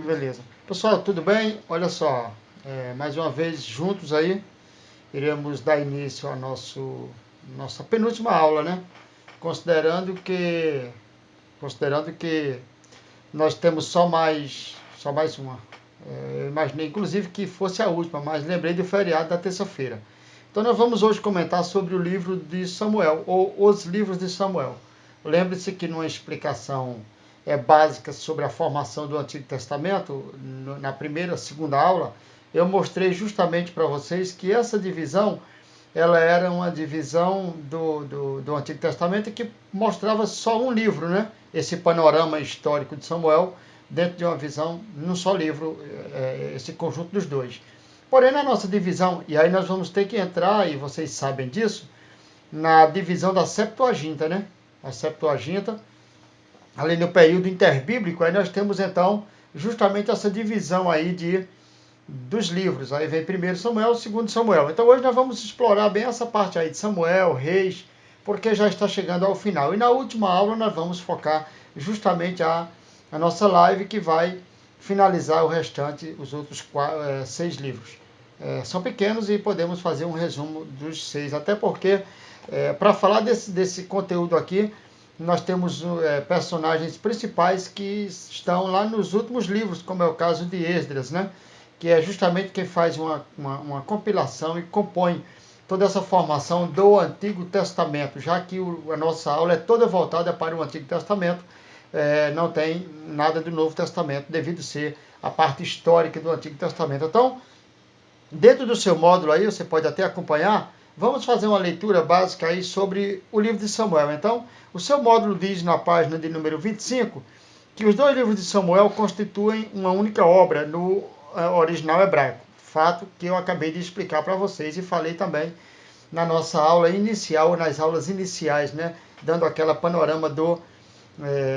Beleza. Pessoal, tudo bem? Olha só, mais uma vez juntos aí, iremos dar início à nossa penúltima aula, né? Considerando que, considerando que nós temos só mais uma. Eu imaginei, inclusive, que fosse a última, mas lembrei do feriado da terça-feira. Então, nós vamos hoje comentar sobre o livro de Samuel, ou os livros de Samuel. Lembre-se que numa explicação básica sobre a formação do Antigo Testamento, na primeira, segunda aula, eu mostrei justamente para vocês que essa divisão, ela era uma divisão do Antigo Testamento que mostrava só um livro, né? Esse panorama histórico de Samuel, dentro de uma visão, num só livro, esse conjunto dos dois. Porém, na nossa divisão, e aí nós vamos ter que entrar, e vocês sabem disso, na divisão da Septuaginta, né? A Septuaginta, ali no período interbíblico, aí nós temos então justamente essa divisão aí dos livros. Aí vem 1 Samuel, 2 Samuel. Então hoje nós vamos explorar bem essa parte aí de Samuel, Reis, porque já está chegando ao final. E na última aula nós vamos focar justamente a nossa live que vai finalizar o restante, os outros 6 livros. São pequenos e podemos fazer um resumo dos 6, até porque para falar desse conteúdo aqui, nós temos personagens principais que estão lá nos últimos livros, como é o caso de Esdras, né? Que é justamente quem faz uma compilação e compõe toda essa formação do Antigo Testamento, já que a nossa aula é toda voltada para o Antigo Testamento, não tem nada do Novo Testamento, devido ser a parte histórica do Antigo Testamento. Então, dentro do seu módulo aí, você pode até acompanhar, vamos fazer uma leitura básica aí sobre o livro de Samuel. Então, o seu módulo diz na página de número 25 que os dois livros de Samuel constituem uma única obra no original hebraico. Fato que eu acabei de explicar para vocês e falei também na nossa aula inicial, nas aulas iniciais, né? Dando aquela panorama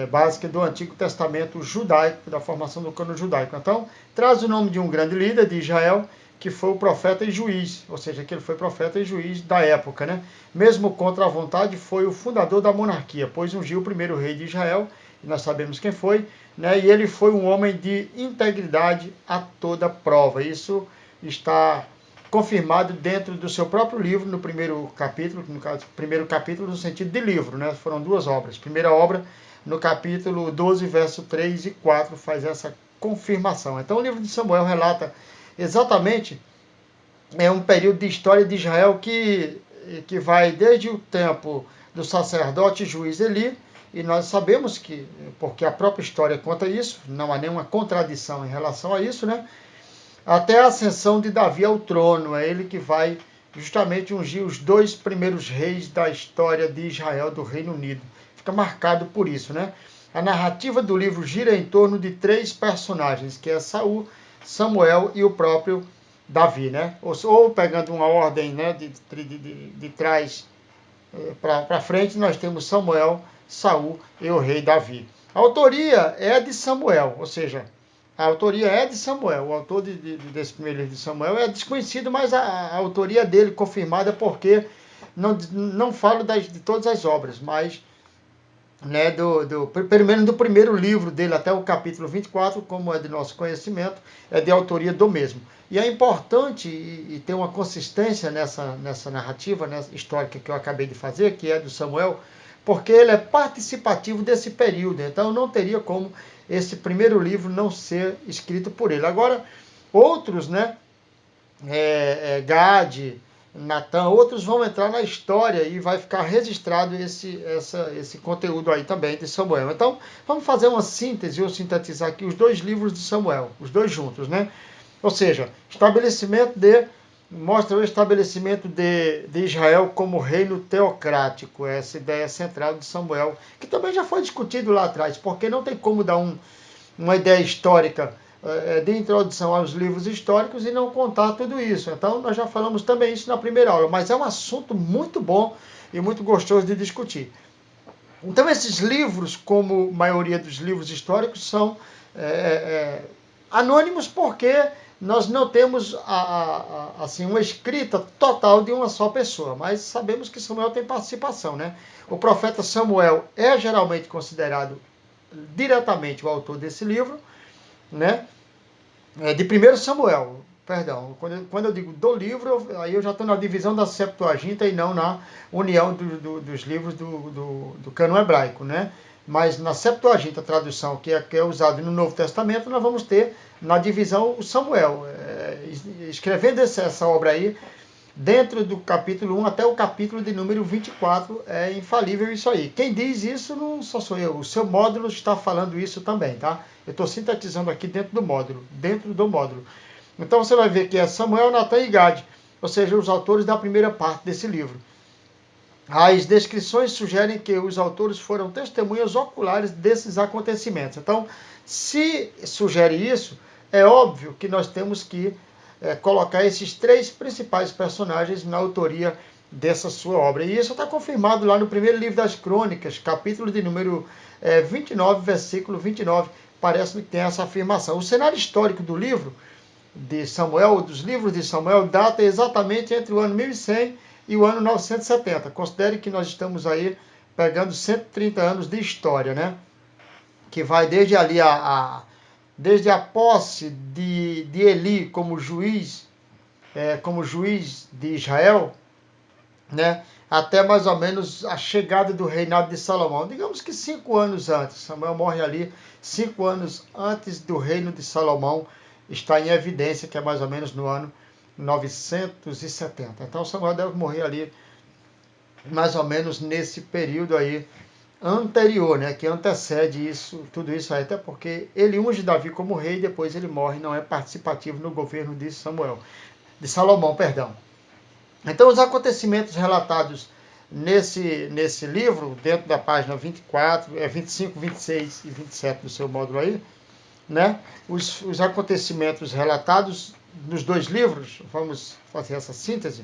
básica do Antigo Testamento judaico, da formação do cânon judaico. Então, traz o nome de um grande líder de Israel, que foi o profeta e juiz, ou seja, que ele foi profeta e juiz da época, né? Mesmo contra a vontade, foi o fundador da monarquia, pois ungiu o primeiro rei de Israel, e nós sabemos quem foi, né? E ele foi um homem de integridade a toda prova. Isso está confirmado dentro do seu próprio livro, no primeiro capítulo, no caso, primeiro capítulo no sentido de livro, né? Foram duas obras. Primeira obra, no capítulo 12, verso 3 e 4, faz essa confirmação. Então, o livro de Samuel relata exatamente um período de história de Israel que vai desde o tempo do sacerdote juiz Eli, e nós sabemos que, porque a própria história conta isso, não há nenhuma contradição em relação a isso, né? Até a ascensão de Davi ao trono, é ele que vai justamente ungir os dois primeiros reis da história de Israel, do Reino Unido. Fica marcado por isso, né? A narrativa do livro gira em torno de 3 personagens, que é Saul, Samuel e o próprio Davi, né? Ou pegando uma ordem, né, de trás para frente, nós temos Samuel, Saul e o rei Davi. A autoria é de Samuel, ou seja, a autoria é de Samuel. O autor desse primeiro livro de Samuel é desconhecido, mas a autoria dele confirmada, porque não falo de todas as obras, mas né, pelo menos do primeiro livro dele até o capítulo 24, como é de nosso conhecimento, é de autoria do mesmo. E é importante e ter uma consistência nessa narrativa, nessa histórica que eu acabei de fazer, que é do Samuel, porque ele é participativo desse período. Então não teria como esse primeiro livro não ser escrito por ele. Agora, outros, né, Gade, Natan, outros vão entrar na história e vai ficar registrado esse conteúdo aí também de Samuel. Então, vamos fazer uma síntese ou sintetizar aqui os dois livros de Samuel, os dois juntos, né? Ou seja, mostra o estabelecimento de Israel como reino teocrático, essa ideia central de Samuel, que também já foi discutido lá atrás, porque não tem como dar uma ideia histórica de introdução aos livros históricos e não contar tudo isso. Então, nós já falamos também isso na primeira aula, mas é um assunto muito bom e muito gostoso de discutir. Então, esses livros, como a maioria dos livros históricos, são anônimos porque nós não temos assim, uma escrita total de uma só pessoa, mas sabemos que Samuel tem participação, né? O profeta Samuel é geralmente considerado diretamente o autor desse livro, né? De 1 Samuel, perdão. Quando eu digo do livro, aí eu já estou na divisão da Septuaginta e não na união dos livros do cânon hebraico, né? Mas na Septuaginta, a tradução que é usada no Novo Testamento, nós vamos ter na divisão o Samuel. Escrevendo essa obra aí, dentro do capítulo 1 até o capítulo de número 24, é infalível isso aí. Quem diz isso não só sou eu, o seu módulo está falando isso também, tá? Eu estou sintetizando aqui dentro do módulo, Então você vai ver que é Samuel, Natan e Gade, ou seja, os autores da primeira parte desse livro. As descrições sugerem que os autores foram testemunhas oculares desses acontecimentos. Então, se sugere isso, é óbvio que nós temos que colocar esses três principais personagens na autoria dessa sua obra. E isso está confirmado lá no primeiro livro das Crônicas, capítulo de número 29, versículo 29. Parece-me que tem essa afirmação. O cenário histórico do livro de Samuel, dos livros de Samuel, data exatamente entre o ano 1100 e o ano 970. Considere que nós estamos aí pegando 130 anos de história, né? Que vai desde ali desde a posse de Eli como juiz de Israel, né? Até mais ou menos a chegada do reinado de Salomão. Digamos que 5 anos antes. Samuel morre ali 5 anos antes do reino de Salomão. Está em evidência que é mais ou menos no ano 970. Então Samuel deve morrer ali mais ou menos nesse período aí anterior, né, que antecede isso, tudo isso aí, até porque ele unge Davi como rei, depois ele morre, não é participativo no governo de Salomão, perdão. Então os acontecimentos relatados nesse livro, dentro da página 24, 25, 26 e 27 do seu módulo aí, né, os acontecimentos relatados nos dois livros, vamos fazer essa síntese,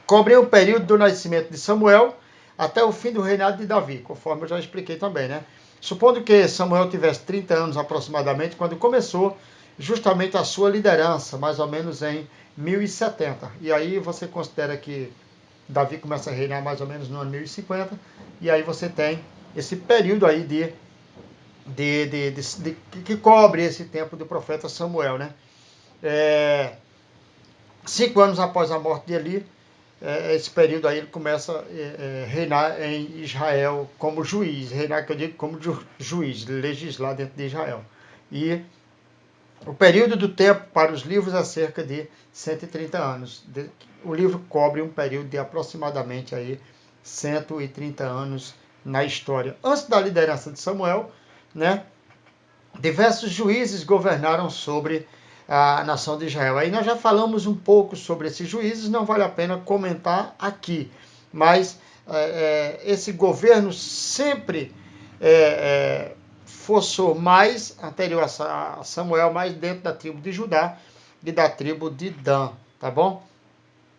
cobrem o período do nascimento de Samuel até o fim do reinado de Davi, conforme eu já expliquei também, né? Supondo que Samuel tivesse 30 anos aproximadamente, quando começou justamente a sua liderança, mais ou menos em 1070. E aí você considera que Davi começa a reinar mais ou menos no ano 1050, e aí você tem esse período aí que cobre esse tempo do profeta Samuel, né? 5 anos após a morte de Eli, esse período aí ele começa a reinar em Israel como juiz, reinar que eu digo como juiz, legislar dentro de Israel. E o período do tempo para os livros é cerca de 130 anos. O livro cobre um período de aproximadamente aí 130 anos na história. Antes da liderança de Samuel, né, diversos juízes governaram sobre a nação de Israel. Aí nós já falamos um pouco sobre esses juízes, não vale a pena comentar aqui, mas esse governo sempre forçou mais, anterior a Samuel, mais dentro da tribo de Judá e da tribo de Dan, tá bom?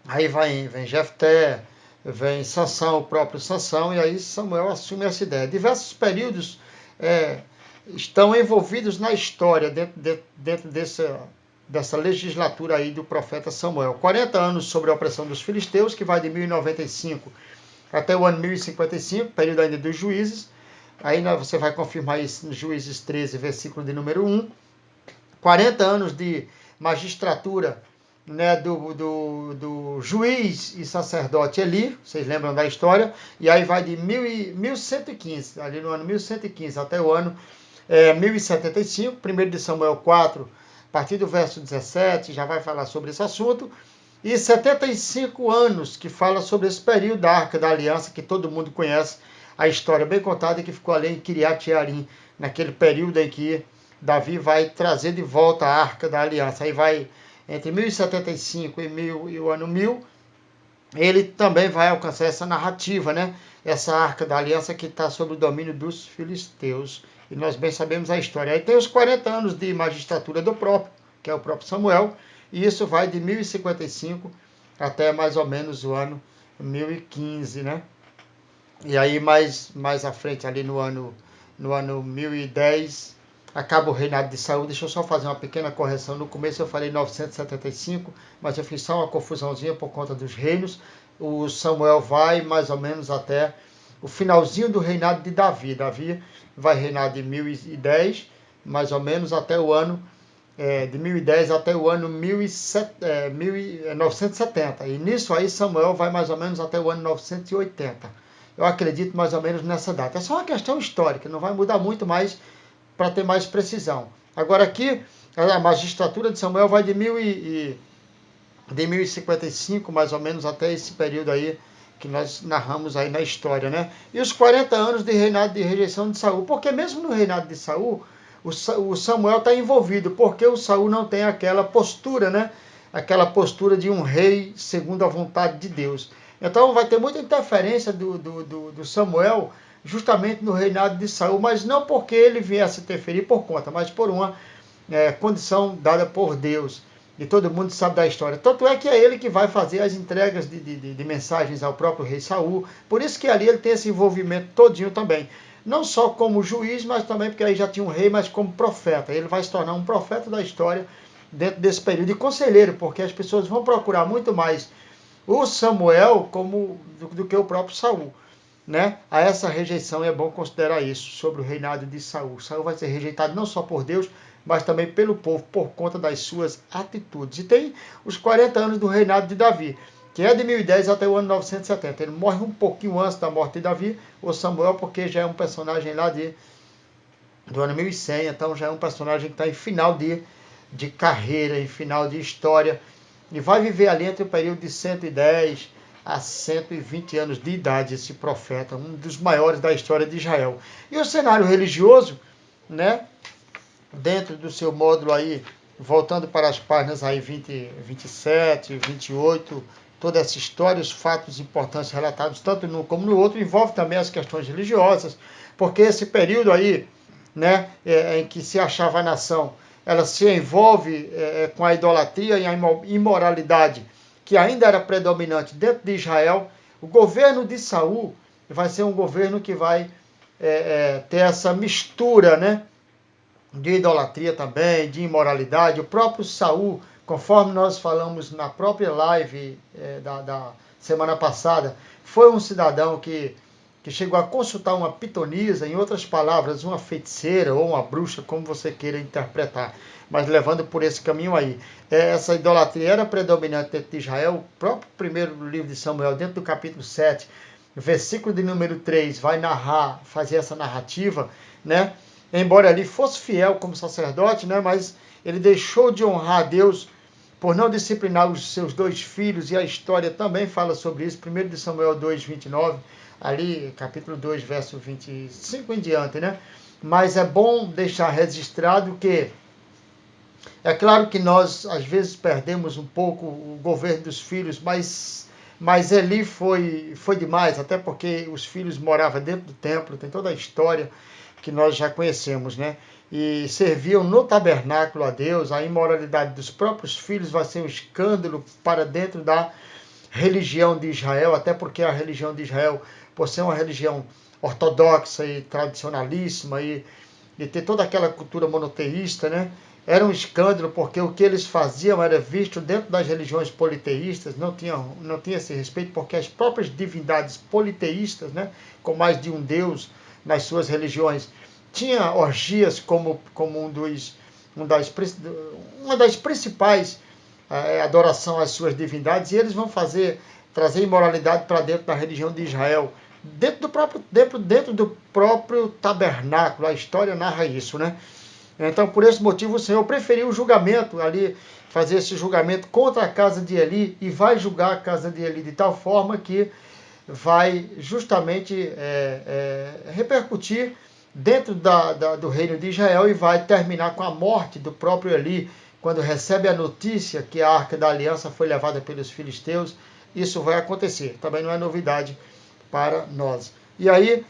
Aí vem Jefté, vem Sansão, o próprio Sansão, e aí Samuel assume essa ideia. Diversos períodos estão envolvidos na história, dentro dessa legislatura aí do profeta Samuel. 40 anos sobre a opressão dos filisteus, que vai de 1095 até o ano 1055, período ainda dos juízes. Aí você vai confirmar isso no Juízes 13, versículo de número 1. 40 anos de magistratura, né, do juiz e sacerdote Eli, vocês lembram da história, e aí vai de 1115, ali no ano 1115 até o ano 1075, 1 de Samuel 4, a partir do verso 17, já vai falar sobre esse assunto, e 75 anos que fala sobre esse período da Arca da Aliança, que todo mundo conhece, a história bem contada, que ficou ali em Kiriat Jearim, naquele período em que Davi vai trazer de volta a Arca da Aliança. Aí vai entre 1075 e o ano 1000, ele também vai alcançar essa narrativa, né? Essa Arca da Aliança que está sob o domínio dos filisteus. E nós bem sabemos a história. Aí tem os 40 anos de magistratura do próprio, que é o próprio Samuel, e isso vai de 1055 até mais ou menos o ano 1015, né? E aí mais à frente, ali no ano 1010, acaba o reinado de Saul. Deixa eu só fazer uma pequena correção. No começo eu falei 975, mas eu fiz só uma confusãozinha por conta dos reinos. O Samuel vai mais ou menos até o finalzinho do reinado de Davi. Davi vai reinar de 1010, mais ou menos até o ano de 1010 até o ano 1970. E nisso aí Samuel vai mais ou menos até o ano 980. Eu acredito mais ou menos nessa data. É só uma questão histórica, não vai mudar muito mais para ter mais precisão. Agora aqui, a magistratura de Samuel vai de 1055 mais ou menos até esse período aí que nós narramos aí na história, né? E os 40 anos de reinado de rejeição de Saul, porque mesmo no reinado de Saul, o Samuel está envolvido, porque o Saul não tem aquela postura, né? Aquela postura de um rei segundo a vontade de Deus. Então vai ter muita interferência do Samuel justamente no reinado de Saul, mas não porque ele viesse interferir por conta, mas por uma condição dada por Deus. E todo mundo sabe da história. Tanto é que é ele que vai fazer as entregas de mensagens ao próprio rei Saul. Por isso que ali ele tem esse envolvimento todinho também. Não só como juiz, mas também porque aí já tinha um rei, mas como profeta. Ele vai se tornar um profeta da história dentro desse período. E conselheiro, porque as pessoas vão procurar muito mais o Samuel do que o próprio Saul. Né? A essa rejeição, é bom considerar isso sobre o reinado de Saul. Saul vai ser rejeitado não só por Deus, mas também pelo povo, por conta das suas atitudes. E tem os 40 anos do reinado de Davi, que é de 1010 até o ano 970. Ele morre um pouquinho antes da morte de Davi, o Samuel, porque já é um personagem lá do ano 1100, então já é um personagem que está em final de carreira, em final de história, e vai viver ali entre o período de 110 a 120 anos de idade, esse profeta, um dos maiores da história de Israel. E o cenário religioso, né, dentro do seu módulo aí, voltando para as páginas aí 27, 28, toda essa história, os fatos importantes relatados tanto num como no outro, envolve também as questões religiosas, porque esse período aí, né, em que se achava a nação, ela se envolve com a idolatria e a imoralidade, que ainda era predominante dentro de Israel. O governo de Saul vai ser um governo que vai ter essa mistura, né, de idolatria também, de imoralidade. O próprio Saul, conforme nós falamos na própria live da semana passada, foi um cidadão que chegou a consultar uma pitonisa, em outras palavras, uma feiticeira ou uma bruxa, como você queira interpretar, mas levando por esse caminho aí. Essa idolatria era predominante dentro de Israel. O próprio primeiro livro de Samuel, dentro do capítulo 7, versículo de número 3, vai fazer essa narrativa, né? Embora ele fosse fiel como sacerdote, né? Mas ele deixou de honrar a Deus por não disciplinar os seus 2 filhos, e a história também fala sobre isso, 1 de Samuel 2, 29, ali, capítulo 2, verso 25 em diante, né? Mas é bom deixar registrado que é claro que nós, às vezes, perdemos um pouco o governo dos filhos, mas Eli foi demais, até porque os filhos moravam dentro do templo, tem toda a história que nós já conhecemos, né? E serviam no tabernáculo a Deus. A imoralidade dos próprios filhos vai ser um escândalo para dentro da religião de Israel, até porque a religião de Israel, por ser uma religião ortodoxa e tradicionalíssima e ter toda aquela cultura monoteísta, né? Era um escândalo, porque o que eles faziam era visto dentro das religiões politeístas, não tinha esse respeito, porque as próprias divindades politeístas, né, com mais de um deus nas suas religiões, tinha orgias como uma das principais adoração às suas divindades, e eles vão trazer imoralidade para dentro da religião de Israel, dentro do próprio tabernáculo. A história narra isso, né? Então, por esse motivo, o Senhor preferiu o julgamento ali, fazer esse julgamento contra a casa de Eli, e vai julgar a casa de Eli de tal forma que vai justamente repercutir dentro do reino de Israel, e vai terminar com a morte do próprio Eli, quando recebe a notícia que a Arca da Aliança foi levada pelos filisteus. Isso vai acontecer, também não é novidade para nós. E aí,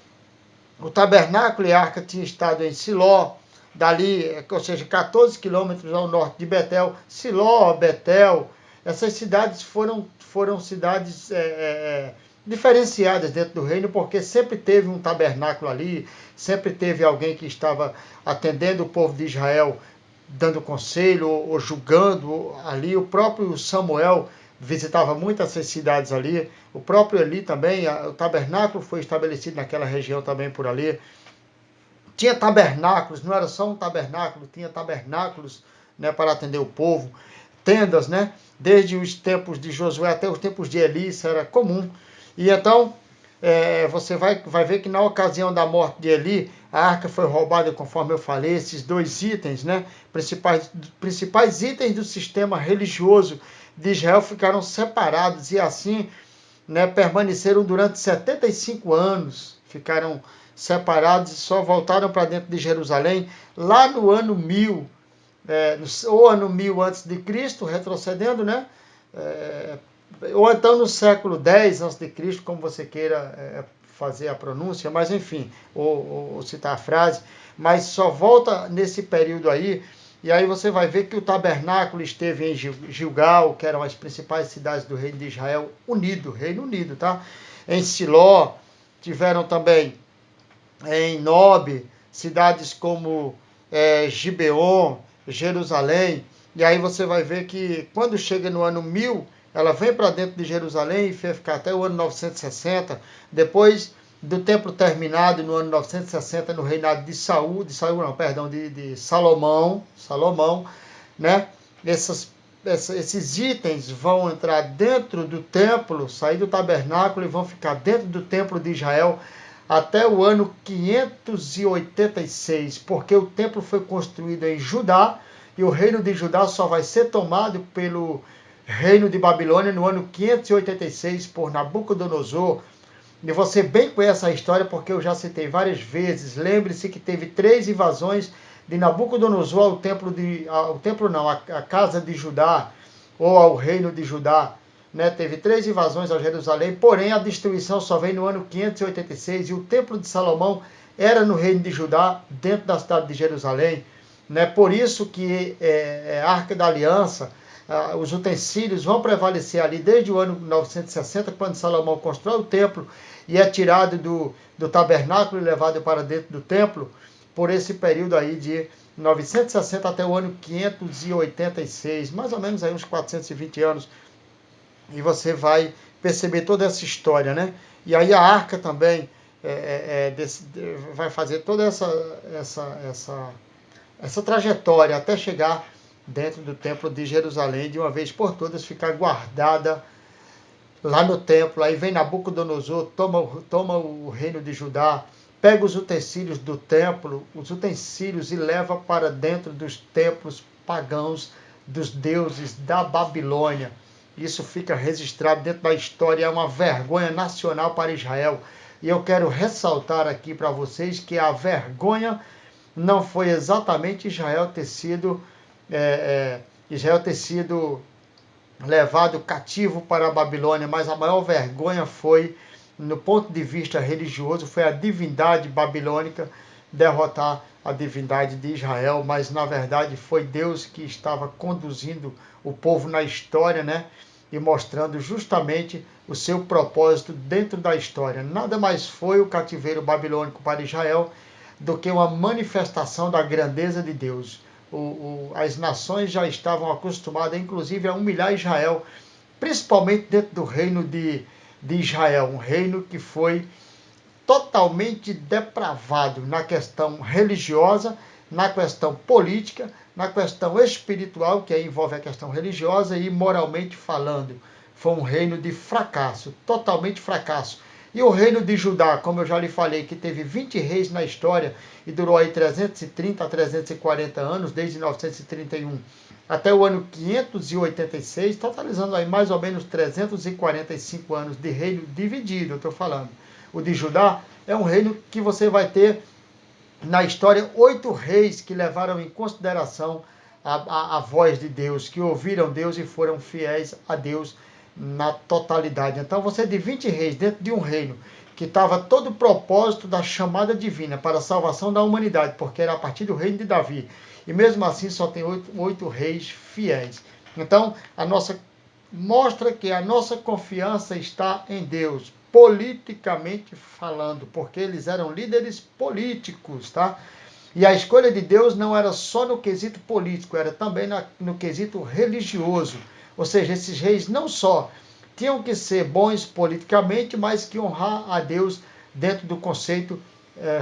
o tabernáculo e a arca tinham estado em Siló, dali, ou seja, 14 quilômetros ao norte de Betel. Siló, Betel, essas cidades foram cidades diferenciadas dentro do reino, porque sempre teve um tabernáculo ali, sempre teve alguém que estava atendendo o povo de Israel, dando conselho ou julgando ali. O próprio Samuel visitava muitas essas cidades ali, o próprio Eli também. O tabernáculo foi estabelecido naquela região também por ali. tinha tabernáculos, não era só um tabernáculo, tinha tabernáculos, né, para atender o povo, tendas, né, desde os tempos de Josué até os tempos de Eli, isso era comum. E então, você vai ver que na ocasião da morte de Eli, a arca foi roubada, conforme eu falei, esses dois itens, né, principais itens do sistema religioso de Israel ficaram separados e assim, né, permaneceram durante 75 anos, ficaram separados e só voltaram para dentro de Jerusalém lá no ano 1000, ou ano 1000 antes de Cristo, retrocedendo, né? Ou então no século 10 antes de Cristo, como você queira fazer a pronúncia, mas enfim, ou citar a frase, mas só volta nesse período aí, e aí você vai ver que o tabernáculo esteve em Gilgal, que eram as principais cidades do reino de Israel, Reino Unido, tá? Em Siló, tiveram também em Nob, cidades como Gibeon, Jerusalém, e aí você vai ver que quando chega no ano 1000, ela vem para dentro de Jerusalém e vai ficar até o ano 960, depois do templo terminado no ano 960, no reinado de de Salomão, né? Esses itens vão entrar dentro do templo, sair do tabernáculo e vão ficar dentro do templo de Israel até o ano 586, porque o templo foi construído em Judá e o reino de Judá só vai ser tomado pelo reino de Babilônia no ano 586 por Nabucodonosor. E você bem conhece a história porque eu já citei várias vezes. Lembre-se que teve 3 invasões de Nabucodonosor à casa de Judá, ou ao reino de Judá. Né? Teve 3 invasões a Jerusalém, porém a destruição só vem no ano 586 e o templo de Salomão era no reino de Judá, dentro da cidade de Jerusalém. Né? Por isso que a Arca da Aliança, os utensílios vão prevalecer ali desde o ano 960, quando Salomão constrói o templo e é tirado do tabernáculo e levado para dentro do templo, por esse período aí de 960 até o ano 586, mais ou menos aí uns 420 anos. E você vai perceber toda essa história, né? E aí a arca também vai fazer toda essa trajetória até chegar dentro do templo de Jerusalém, de uma vez por todas ficar guardada lá no templo. Aí vem Nabucodonosor, toma o reino de Judá, pega os utensílios do templo, e leva para dentro dos templos pagãos dos deuses da Babilônia. Isso fica registrado dentro da história, é uma vergonha nacional para Israel. E eu quero ressaltar aqui para vocês que a vergonha não foi exatamente Israel ter sido levado cativo para a Babilônia, mas a maior vergonha foi, no ponto de vista religioso, foi a divindade babilônica derrotar a divindade de Israel, mas na verdade foi Deus que estava conduzindo o povo na história, né? E mostrando justamente o seu propósito dentro da história. Nada mais foi o cativeiro babilônico para Israel do que uma manifestação da grandeza de Deus. As nações já estavam acostumadas, inclusive, a humilhar Israel, principalmente dentro do reino de Israel, um reino que foi totalmente depravado na questão religiosa, na questão política, na questão espiritual, que aí envolve a questão religiosa, e moralmente falando. Foi um reino de fracasso, totalmente fracasso. E o reino de Judá, como eu já lhe falei, que teve 20 reis na história e durou aí 330 a 340 anos, desde 931 até o ano 586, totalizando aí mais ou menos 345 anos de reino dividido, eu estou falando. O de Judá é um reino que você vai ter na história 8 reis que levaram em consideração a voz de Deus, que ouviram Deus e foram fiéis a Deus na totalidade. Então você de 20 reis dentro de um reino que estava todo o propósito da chamada divina para a salvação da humanidade, porque era a partir do reino de Davi. E mesmo assim só tem 8 reis fiéis. Então mostra que a nossa confiança está em Deus, politicamente falando, porque eles eram líderes políticos, tá? E a escolha de Deus não era só no quesito político, era também no quesito religioso. Ou seja, esses reis não só tinham que ser bons politicamente, mas que honrar a Deus dentro do conceito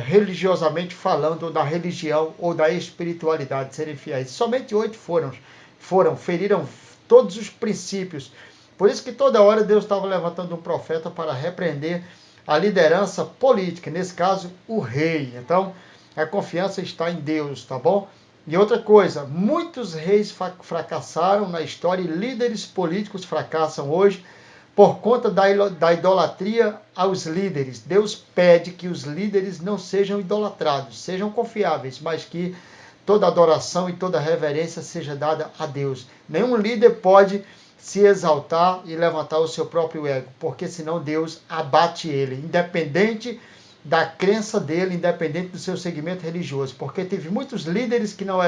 religiosamente falando, ou da religião, ou da espiritualidade, serem fiéis. Somente 8 feriram todos os princípios. Por isso que toda hora Deus estava levantando um profeta para repreender a liderança política, nesse caso, o rei. Então, a confiança está em Deus, tá bom? E outra coisa, muitos reis fracassaram na história e líderes políticos fracassam hoje por conta da idolatria aos líderes. Deus pede que os líderes não sejam idolatrados, sejam confiáveis, mas que toda adoração e toda reverência seja dada a Deus. Nenhum líder pode se exaltar e levantar o seu próprio ego, porque senão Deus abate ele, independente da crença dele, independente do seu segmento religioso, porque teve muitos líderes que não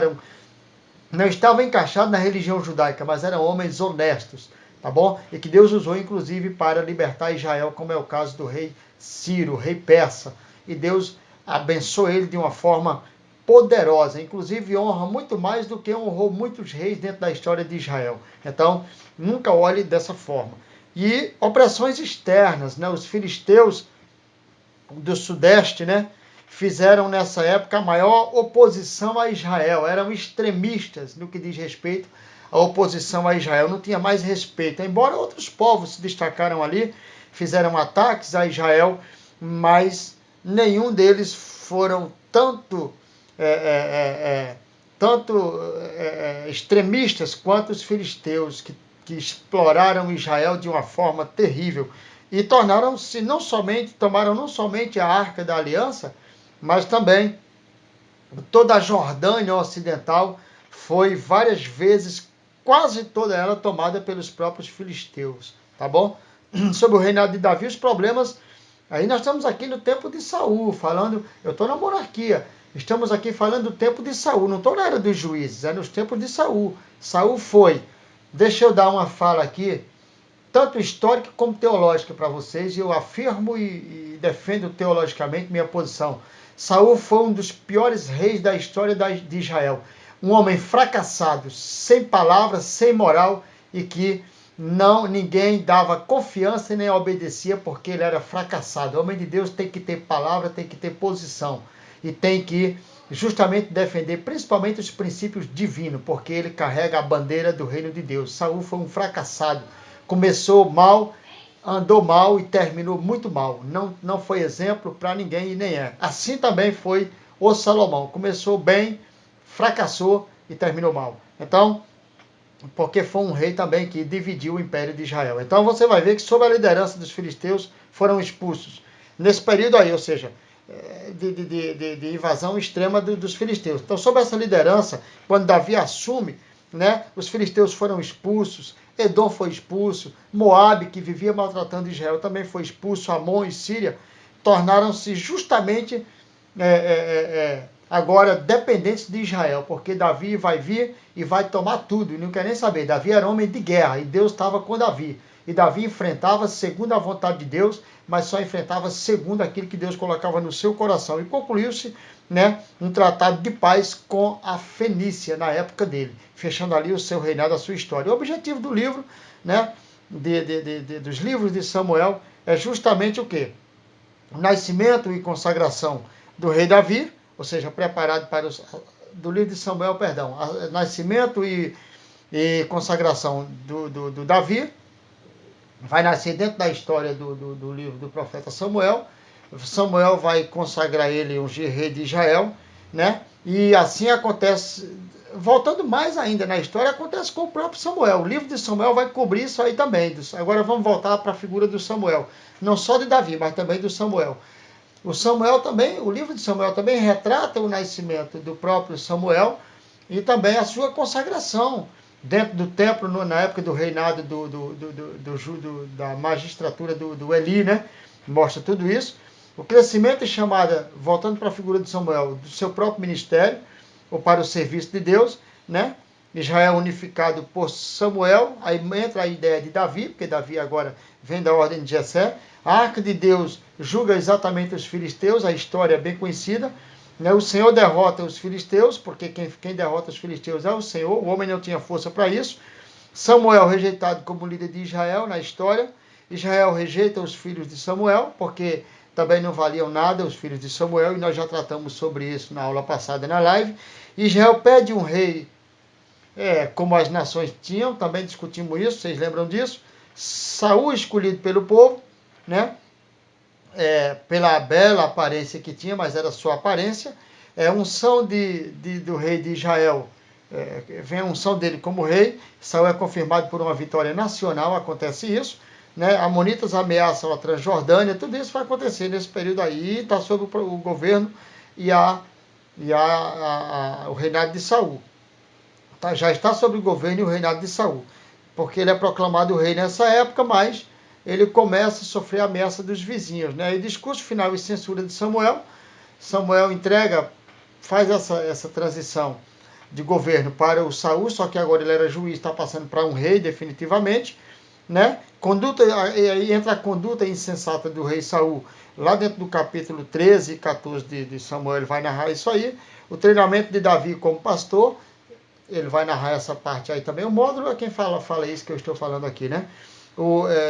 estavam encaixados na religião judaica, mas eram homens honestos, tá bom? E que Deus usou, inclusive, para libertar Israel, como é o caso do rei Ciro, rei persa. E Deus abençoou ele de uma forma poderosa, inclusive honra muito mais do que honrou muitos reis dentro da história de Israel. Então, nunca olhe dessa forma. E opressões externas, né? Os filisteus do Sudeste, né, fizeram nessa época a maior oposição a Israel. Eram extremistas no que diz respeito à oposição a Israel. Não tinha mais respeito. Embora outros povos se destacaram ali, fizeram ataques a Israel, mas nenhum deles foram tanto extremistas quanto os filisteus, que exploraram Israel de uma forma terrível. E tomaram não somente a Arca da Aliança, mas também toda a Jordânia Ocidental foi várias vezes, quase toda ela tomada pelos próprios filisteus, tá bom? Sobre o reinado de Davi, os problemas, aí nós estamos aqui no tempo de Saul, falando, eu estou na monarquia, estamos aqui falando do tempo de Saul, não estou na era dos juízes, é nos tempos de Saul. Saul foi, deixa eu dar uma fala aqui, tanto histórica como teológica para vocês, e eu afirmo e defendo teologicamente minha posição. Saul foi um dos piores reis da história de Israel. Um homem fracassado, sem palavras, sem moral, e que ninguém dava confiança e nem obedecia porque ele era fracassado. O homem de Deus tem que ter palavra, tem que ter posição, e tem que justamente defender principalmente os princípios divinos, porque ele carrega a bandeira do reino de Deus. Saul foi um fracassado. Começou mal, andou mal e terminou muito mal. Não foi exemplo para ninguém e nem é. Assim também foi o Salomão. Começou bem, fracassou e terminou mal. Então, porque foi um rei também que dividiu o império de Israel. Então você vai ver que sob a liderança dos filisteus foram expulsos. Nesse período aí, ou seja, de invasão extrema dos filisteus. Então, sob essa liderança, quando Davi assume, né, os filisteus foram expulsos, Edom foi expulso, Moabe, que vivia maltratando Israel, também foi expulso, Amon e Síria tornaram-se justamente agora dependentes de Israel, porque Davi vai vir e vai tomar tudo, e não quer nem saber. Davi era homem de guerra, e Deus estava com Davi. E Davi enfrentava segundo a vontade de Deus, mas só enfrentava segundo aquilo que Deus colocava no seu coração. E concluiu-se, né, um tratado de paz com a Fenícia, na época dele, fechando ali o seu reinado, a sua história. O objetivo do livro, né, dos livros de Samuel, é justamente o quê? O nascimento e consagração do rei Davi, ou seja, preparado para do livro de Samuel, perdão, nascimento e consagração do Davi, vai nascer dentro da história do livro do profeta Samuel. Samuel vai consagrar ele ungir rei de Israel, né? E assim acontece, voltando mais ainda na história, acontece com o próprio Samuel. O livro de Samuel vai cobrir isso aí também. Agora vamos voltar para a figura do Samuel, não só de Davi, mas também do Samuel. O livro de Samuel também retrata o nascimento do próprio Samuel e também a sua consagração dentro do templo, na época do reinado da magistratura do Eli, né? Mostra tudo isso. O crescimento e chamada, voltando para a figura de Samuel, do seu próprio ministério, ou para o serviço de Deus, né? Israel unificado por Samuel, aí entra a ideia de Davi, porque Davi agora vem da ordem de Jessé. A arca de Deus julga exatamente os filisteus, a história é bem conhecida. O Senhor derrota os filisteus, porque quem derrota os filisteus é o Senhor, o homem não tinha força para isso. Samuel rejeitado como líder de Israel na história. Israel rejeita os filhos de Samuel, porque também não valiam nada, os filhos de Samuel, e nós já tratamos sobre isso na aula passada na live. Israel pede um rei como as nações tinham, também discutimos isso, vocês lembram disso? Saul escolhido pelo povo, né? Pela bela aparência que tinha, mas era só aparência. Unção do rei de Israel, vem a unção dele como rei. Saul é confirmado por uma vitória nacional, acontece isso. Né? Amonitas ameaçam a Transjordânia, tudo isso vai acontecer nesse período aí, está sob o governo e o reinado de Saul. Tá, já está sob o governo e o reinado de Saul, porque ele é proclamado rei nessa época, mas ele começa a sofrer a ameaça dos vizinhos. Né? E discurso final e censura de Samuel, Samuel faz essa transição de governo para o Saul, só que agora ele era juiz, está passando para um rei definitivamente. Né? Aí entra a conduta insensata do rei Saul, lá dentro do capítulo 13 e 14 de Samuel, ele vai narrar isso aí. O treinamento de Davi como pastor, ele vai narrar essa parte aí também. O módulo é quem fala isso que eu estou falando aqui, né?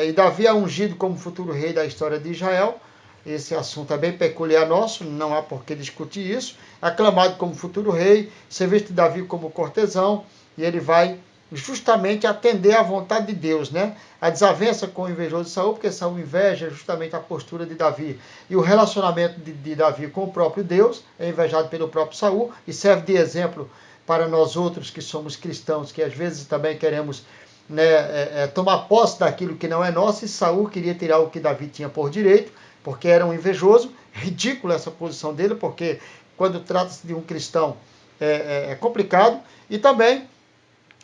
E Davi é ungido como futuro rei da história de Israel. Esse assunto é bem peculiar nosso, não há por que discutir isso. Aclamado como futuro rei, serviço de Davi como cortesão, e ele vai justamente atender à vontade de Deus, né? A desavença com o invejoso de Saul, porque Saul inveja justamente a postura de Davi. E o relacionamento de Davi com o próprio Deus, é invejado pelo próprio Saul, e serve de exemplo para nós outros que somos cristãos, que às vezes também queremos, né, tomar posse daquilo que não é nosso, e Saul queria tirar o que Davi tinha por direito, porque era um invejoso. Ridícula essa posição dele, porque quando trata-se de um cristão é complicado. E também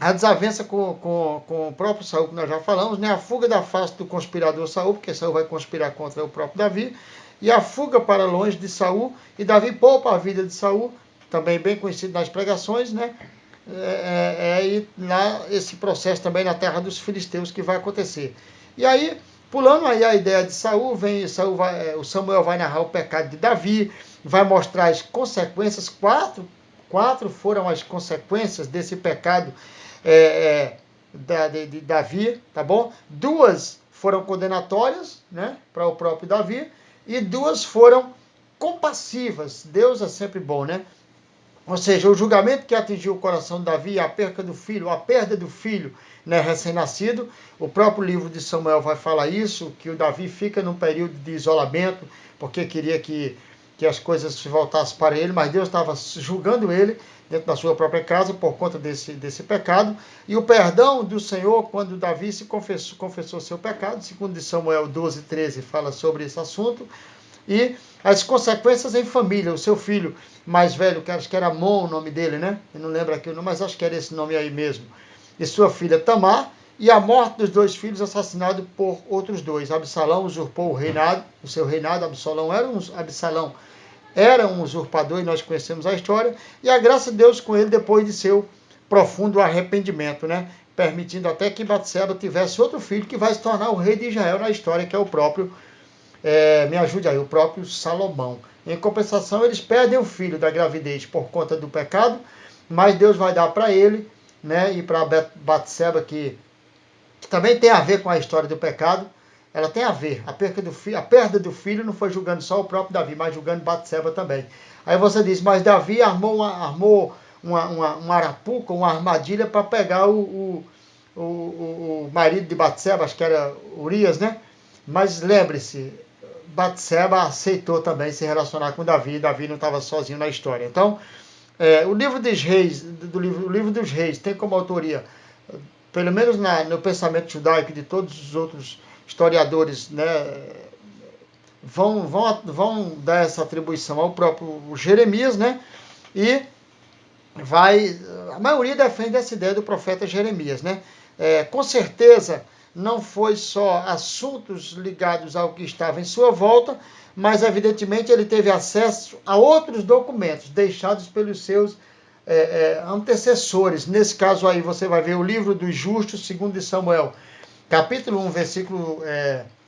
a desavença com o próprio Saul, que nós já falamos, né? A fuga da face do conspirador Saul, porque Saul vai conspirar contra o próprio Davi, e a fuga para longe de Saul, e Davi poupa a vida de Saul, também bem conhecido nas pregações, né? E lá esse processo também na terra dos filisteus que vai acontecer. E aí, pulando aí a ideia de Saul, o Samuel vai narrar o pecado de Davi, vai mostrar as consequências. Quatro foram as consequências desse pecado de Davi, tá bom? 2 foram condenatórias, né, para o próprio Davi, e 2 foram compassivas. Deus é sempre bom, né? Ou seja, o julgamento que atingiu o coração de Davi, a perda do filho, né, recém-nascido. O próprio livro de Samuel vai falar isso, que o Davi fica num período de isolamento, porque queria que as coisas se voltassem para ele, mas Deus estava julgando ele dentro da sua própria casa por conta desse pecado. E o perdão do Senhor, quando Davi confessou seu pecado, segundo de Samuel 12:13 fala sobre esse assunto. E as consequências em família. O seu filho mais velho, que acho que era Amon o nome dele, né? Eu não lembro aqui o nome, mas acho que era esse nome aí mesmo. E sua filha Tamar, e a morte dos 2 filhos, assassinado por outros 2. Absalão usurpou o seu reinado. Absalão era um usurpador, e nós conhecemos a história. E a graça de Deus com ele depois de seu profundo arrependimento, né? Permitindo até que Batseba tivesse outro filho que vai se tornar o rei de Israel na história, que é o próprio me ajude aí, o próprio Salomão. Em compensação, eles perdem o filho da gravidez por conta do pecado, mas Deus vai dar para ele, né, e para Batseba, que também tem a ver com a história do pecado. Ela tem a ver. A perda do filho não foi julgando só o próprio Davi, mas julgando Batseba também. Aí você diz, mas Davi armou uma arapuca, uma armadilha para pegar o marido de Batseba, acho que era Urias, né? Mas lembre-se, Batseba aceitou também se relacionar com Davi. Davi não estava sozinho na história. Então, o livro dos reis, o livro dos reis tem como autoria, pelo menos no pensamento judaico de todos os outros historiadores, né, vão dar essa atribuição ao próprio Jeremias, né? E a maioria defende essa ideia do profeta Jeremias, né? Com certeza não foi só assuntos ligados ao que estava em sua volta, mas evidentemente ele teve acesso a outros documentos deixados pelos seus antecessores. Nesse caso aí você vai ver o livro dos justos, segundo de Samuel, capítulo 1, versículo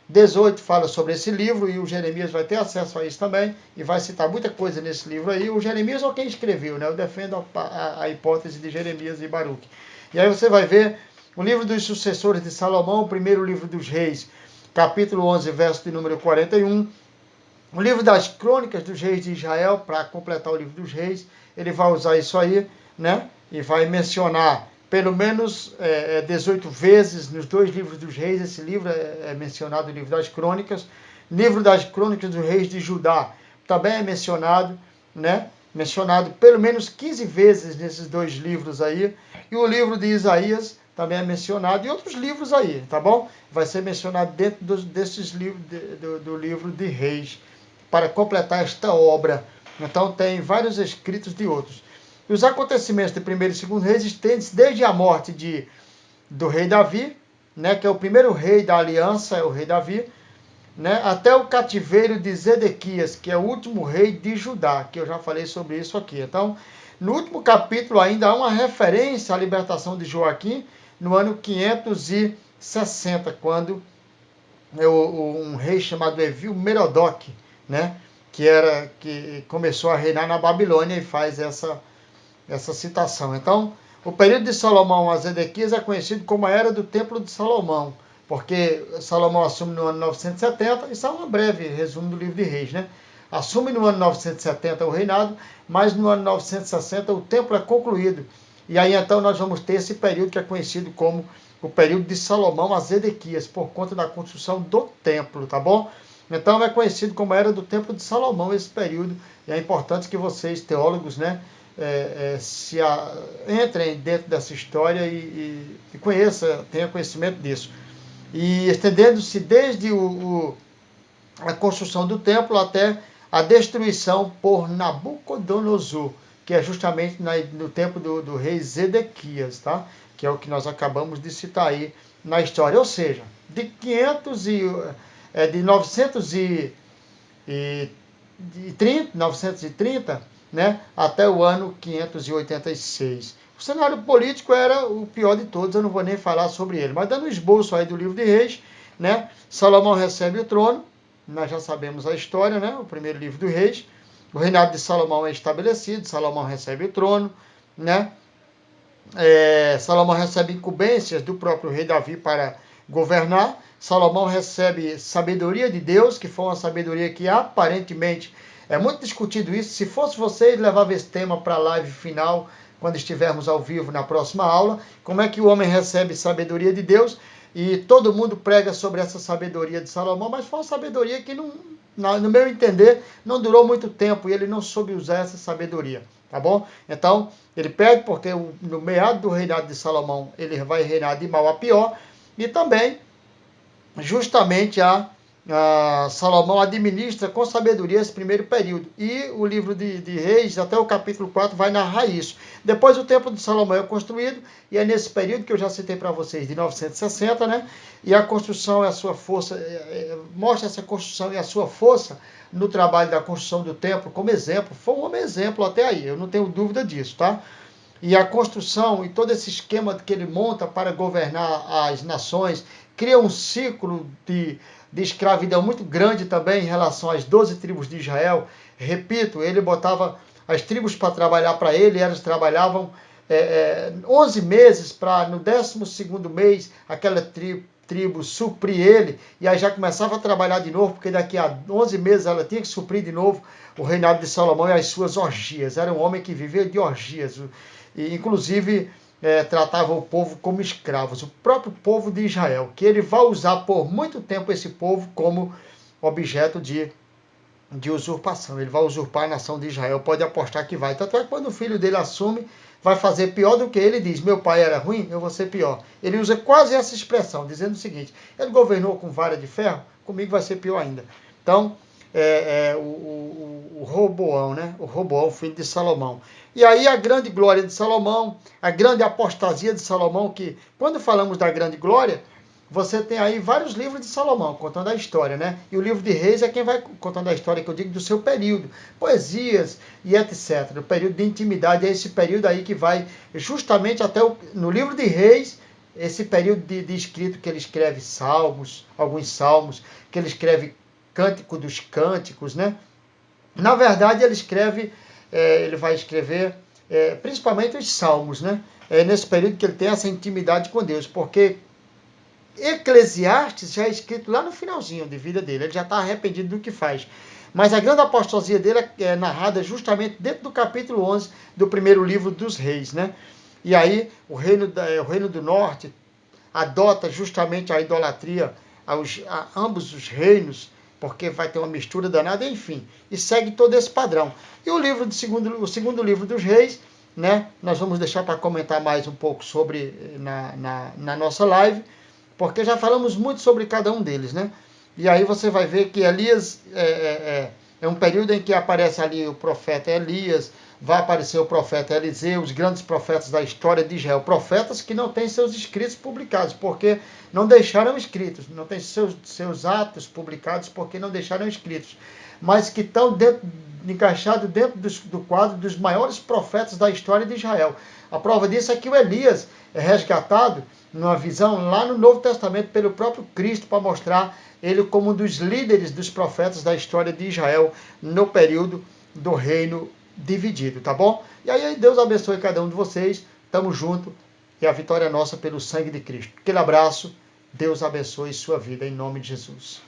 18, fala sobre esse livro, e o Jeremias vai ter acesso a isso também, e vai citar muita coisa nesse livro aí. O Jeremias é quem escreveu, né? Eu defendo a hipótese de Jeremias e Baruque. E aí você vai ver o livro dos sucessores de Salomão, o primeiro livro dos reis, capítulo 11, verso de número 41, O livro das Crônicas dos Reis de Israel, para completar o livro dos Reis, ele vai usar isso aí, né? E vai mencionar pelo menos 18 vezes nos dois livros dos Reis. Esse livro é mencionado no livro das Crônicas. Livro das Crônicas dos Reis de Judá também é mencionado, né? Mencionado pelo menos 15 vezes nesses dois livros aí. E o livro de Isaías também é mencionado, e outros livros aí, tá bom? Vai ser mencionado dentro desses livros, do livro de Reis, para completar esta obra. Então tem vários escritos de outros. E os acontecimentos de 1º e 2º Reis estendem-se desde a morte do rei Davi, né, que é o primeiro rei da aliança, é o rei Davi, né, até o cativeiro de Zedequias, que é o último rei de Judá, que eu já falei sobre isso aqui. Então, no último capítulo ainda há uma referência à libertação de Joaquim no ano 560, quando um rei chamado Evil Merodach, né, que começou a reinar na Babilônia, e faz essa citação. Então, o período de Salomão a Zedequias é conhecido como a Era do Templo de Salomão, porque Salomão assume no ano 970, isso é um breve resumo do livro de Reis, né? Assume no ano 970 o reinado, mas no ano 960 o templo é concluído. E aí então nós vamos ter esse período que é conhecido como o período de Salomão a Zedequias, por conta da construção do templo, tá bom? Então é conhecido como a Era do Templo de Salomão esse período, e é importante que vocês, teólogos, né, entrem dentro dessa história e tenham conhecimento disso. E estendendo-se desde a construção do templo até a destruição por Nabucodonosor, que é justamente no tempo do rei Zedequias, tá? Que é o que nós acabamos de citar aí na história. Ou seja, de 930, né, até o ano 586. O cenário político era o pior de todos, eu não vou nem falar sobre ele, mas dando um esboço aí do livro de Reis, né, Salomão recebe o trono, nós já sabemos a história, né, o primeiro livro dos Reis, o reinado de Salomão é estabelecido, Salomão recebe o trono, né, Salomão recebe incumbências do próprio rei Davi para governar. Salomão recebe sabedoria de Deus, que foi uma sabedoria que aparentemente é muito discutido isso. Se fosse vocês, levava esse tema para a live final, quando estivermos ao vivo na próxima aula. Como é que o homem recebe sabedoria de Deus? E todo mundo prega sobre essa sabedoria de Salomão, mas foi uma sabedoria que, no meu entender, não durou muito tempo, e ele não soube usar essa sabedoria, tá bom? Então, ele pede, porque no meado do reinado de Salomão, ele vai reinar de mal a pior, e também, justamente, Salomão administra com sabedoria esse primeiro período. E o livro de Reis, até o capítulo 4, vai narrar isso. Depois o templo de Salomão é construído, e é nesse período que eu já citei para vocês, de 960, né? E a construção e a sua força, mostra essa construção e a sua força no trabalho da construção do templo como exemplo. Foi um homem exemplo até aí, eu não tenho dúvida disso, tá? E a construção e todo esse esquema que ele monta para governar as nações, cria um ciclo de escravidão muito grande também em relação às 12 tribos de Israel. Repito, ele botava as tribos para trabalhar para ele, e elas trabalhavam 11 meses para, no 12º mês, aquela tribo suprir ele, e aí já começava a trabalhar de novo, porque daqui a 11 meses ela tinha que suprir de novo o reinado de Salomão e as suas orgias. Era um homem que vivia de orgias, e inclusive tratava o povo como escravos, o próprio povo de Israel, que ele vai usar por muito tempo esse povo como objeto de usurpação. Ele vai usurpar a nação de Israel, pode apostar que vai. Tanto é que quando o filho dele assume, vai fazer pior do que ele diz: meu pai era ruim, eu vou ser pior. Ele usa quase essa expressão, dizendo o seguinte: ele governou com vara de ferro, comigo vai ser pior ainda. Então, o Roboão, né? O Roboão, filho de Salomão. E aí a grande glória de Salomão, a grande apostasia de Salomão, que quando falamos da grande glória, você tem aí vários livros de Salomão contando a história, né? E o livro de Reis é quem vai contando a história, que eu digo, do seu período, poesias e etc. O período de intimidade é esse período aí que vai justamente até no livro de Reis, esse período de escrito que ele escreve salmos, alguns salmos, que ele escreve Cântico dos Cânticos, né? Na verdade, ele vai escrever principalmente os salmos, né? É nesse período que ele tem essa intimidade com Deus, porque Eclesiastes já é escrito lá no finalzinho de vida dele, ele já está arrependido do que faz. Mas a grande apostasia dele é narrada justamente dentro do capítulo 11 do primeiro livro dos Reis, né? E aí o reino do norte adota justamente a idolatria a ambos os reinos, porque vai ter uma mistura danada, enfim, e segue todo esse padrão. E o segundo livro dos Reis, né, nós vamos deixar para comentar mais um pouco sobre na nossa live, porque já falamos muito sobre cada um deles, né? E aí você vai ver que Elias é um período em que aparece ali o profeta Elias, vai aparecer o profeta Eliseu, os grandes profetas da história de Israel, profetas que não têm seus escritos publicados, porque não deixaram escritos, não têm seus atos publicados, porque não deixaram escritos, mas que estão encaixados dentro do quadro dos maiores profetas da história de Israel. A prova disso é que o Elias é resgatado numa visão lá no Novo Testamento pelo próprio Cristo, para mostrar ele como um dos líderes dos profetas da história de Israel no período do reino dividido, tá bom? E aí Deus abençoe cada um de vocês, tamo junto e a vitória é nossa pelo sangue de Cristo. Aquele abraço, Deus abençoe sua vida em nome de Jesus.